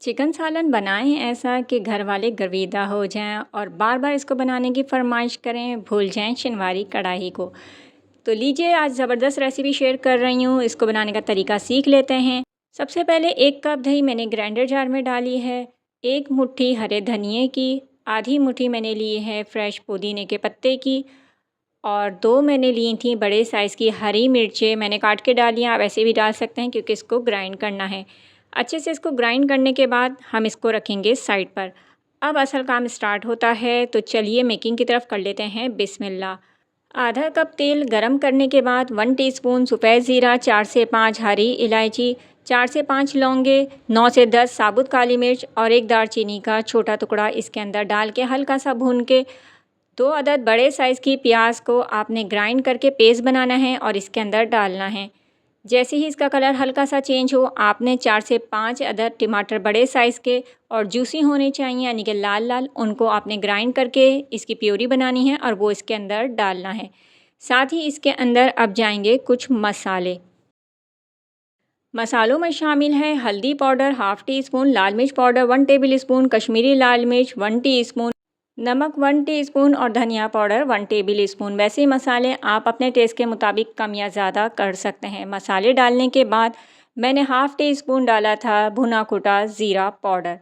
Chicken सालन बनाएं ऐसा कि घर वाले गर्विदा हो जाएं और बार बार इसको बनाने की फरमाइश करें, भूल जाएं शिनवारी कढ़ाई को। तो लीजिए, आज ज़बरदस्त रेसिपी शेयर कर रही हूँ। इसको बनाने का तरीका सीख लेते हैं। सबसे पहले 1 कप दही मैंने ग्राइंडर जार में डाली है। 1 मुट्ठी हरे धनिए की, आधी मुट्ठी मैंने ली है फ्रेश पुदीने के पत्ते की, और 2 मैंने ली थी बड़े साइज़ की हरी मिर्चें, मैंने काट के डाली हैं। आप ऐसे भी डाल सकते हैं क्योंकि इसको ग्राइंड करना है। अच्छे से इसको ग्राइंड करने के बाद हम इसको रखेंगे साइड पर। अब असल काम स्टार्ट होता है, तो चलिए मेकिंग की तरफ कर लेते हैं बिस्मिल्लाह। आधा कप तेल गरम करने के बाद 1 टीस्पून सफ़ेद ज़ीरा, 4 से 5 हरी इलायची, 4 से 5 लौंगे, 9 से 10 साबुत काली मिर्च और 1 दालचीनी का छोटा टुकड़ा इसके अंदर डाल के हल्का सा भून के 2 अदद बड़े साइज़ की प्याज को आपने ग्राइंड करके पेस्ट बनाना है और इसके अंदर डालना है। जैसे ही इसका कलर हल्का सा चेंज हो, आपने 4 से 5 अदद टमाटर बड़े साइज़ के और जूसी होने चाहिए, यानी कि लाल लाल, उनको आपने ग्राइंड करके इसकी प्यूरी बनानी है और वो इसके अंदर डालना है। साथ ही इसके अंदर अब जाएंगे कुछ मसाले। मसालों में शामिल है हल्दी पाउडर ½ टीस्पून, लाल मिर्च पाउडर 1 टेबल स्पून, कश्मीरी लाल मिर्च 1 टीस्पून, नमक 1 टीस्पून और धनिया पाउडर 1 टेबल स्पून। वैसे मसाले आप अपने टेस्ट के मुताबिक कम या ज़्यादा कर सकते हैं। मसाले डालने के बाद मैंने ½ टीस्पून डाला था भुना कुटा ज़ीरा पाउडर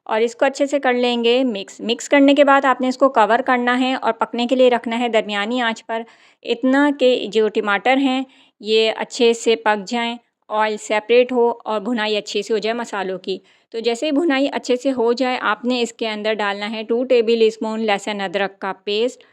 और इसको अच्छे से कर लेंगे मिक्स करने के बाद आपने इसको कवर करना है और पकने के लिए रखना है दरमियानी आंच पर, इतना कि जो टमाटर हैं ये अच्छे से पक जाएं, ऑयल सेपरेट हो और भुनाई अच्छी से हो जाए मसालों की। तो जैसे ही भुनाई अच्छे से हो जाए, आपने इसके अंदर डालना है 2 टेबल स्पून लहसुन अदरक का पेस्ट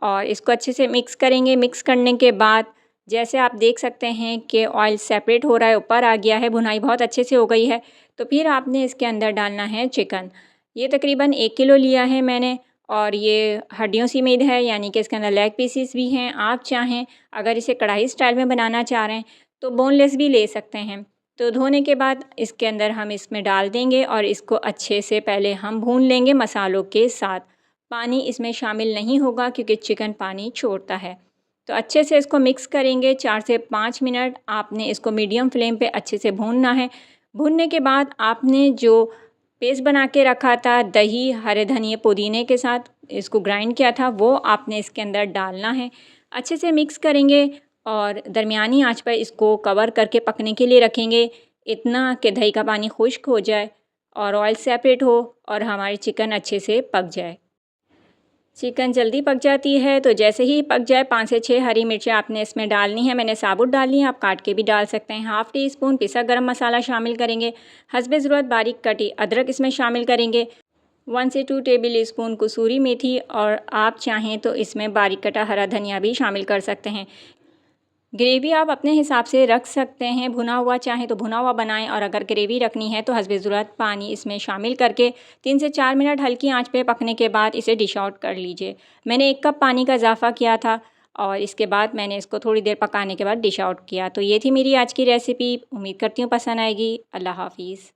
और इसको अच्छे से मिक्स करेंगे। मिक्स करने के बाद जैसे आप देख सकते हैं कि ऑयल सेपरेट हो रहा है, ऊपर आ गया है, भुनाई बहुत अच्छे से हो गई है। तो फिर आपने इसके अंदर डालना है चिकन। ये तकरीबन 1 किलो लिया है मैंने और ये हड्डियों से मेड है, यानी कि इसके अंदर लेग पीसीस भी हैं। आप चाहें अगर इसे कढ़ाई स्टाइल में बनाना चाह रहे हैं तो बोनलेस भी ले सकते हैं। तो धोने के बाद इसके अंदर हम इसमें डाल देंगे और इसको अच्छे से पहले हम भून लेंगे मसालों के साथ। पानी इसमें शामिल नहीं होगा क्योंकि चिकन पानी छोड़ता है। तो अच्छे से इसको मिक्स करेंगे। 4 से 5 मिनट आपने इसको मीडियम फ्लेम पे अच्छे से भूनना है। भूनने के बाद आपने जो पेस्ट बना के रखा था दही, हरे धनिए, पुदीने के साथ इसको ग्राइंड किया था, वो आपने इसके अंदर डालना है। अच्छे से मिक्स करेंगे और दरमियानी आंच पर इसको कवर करके पकने के लिए रखेंगे, इतना कि दही का पानी खुश्क हो जाए और ऑयल सेपरेट हो और हमारी चिकन अच्छे से पक जाए। चिकन जल्दी पक जाती है, तो जैसे ही पक जाए 5 से 6 हरी मिर्चें आपने इसमें डालनी है। मैंने साबुत डाली हैं, आप काट के भी डाल सकते हैं। ½ टीस्पून पिसा गरम मसाला शामिल करेंगे। हस्बे ज़रूरत बारीक कटी अदरक इसमें शामिल करेंगे। 1 से 2 टेबल स्पून कसूरी मेथी और आप चाहें तो इसमें बारीक कटा हरा धनिया भी शामिल कर सकते हैं। ग्रेवी आप अपने हिसाब से रख सकते हैं, भुना हुआ चाहें तो भुना हुआ बनाएं और अगर ग्रेवी रखनी है तो हस्बे ज़रूरत पानी इसमें शामिल करके 3 से 4 मिनट हल्की आंच पे पकने के बाद इसे डिश आउट कर लीजिए। मैंने 1 कप पानी का इजाफ़ा किया था और इसके बाद मैंने इसको थोड़ी देर पकाने के बाद डिश आउट किया। तो ये थी मेरी आज की रेसिपी। उम्मीद करती हूँ पसंद आएगी। अल्लाह हाफ़िज़।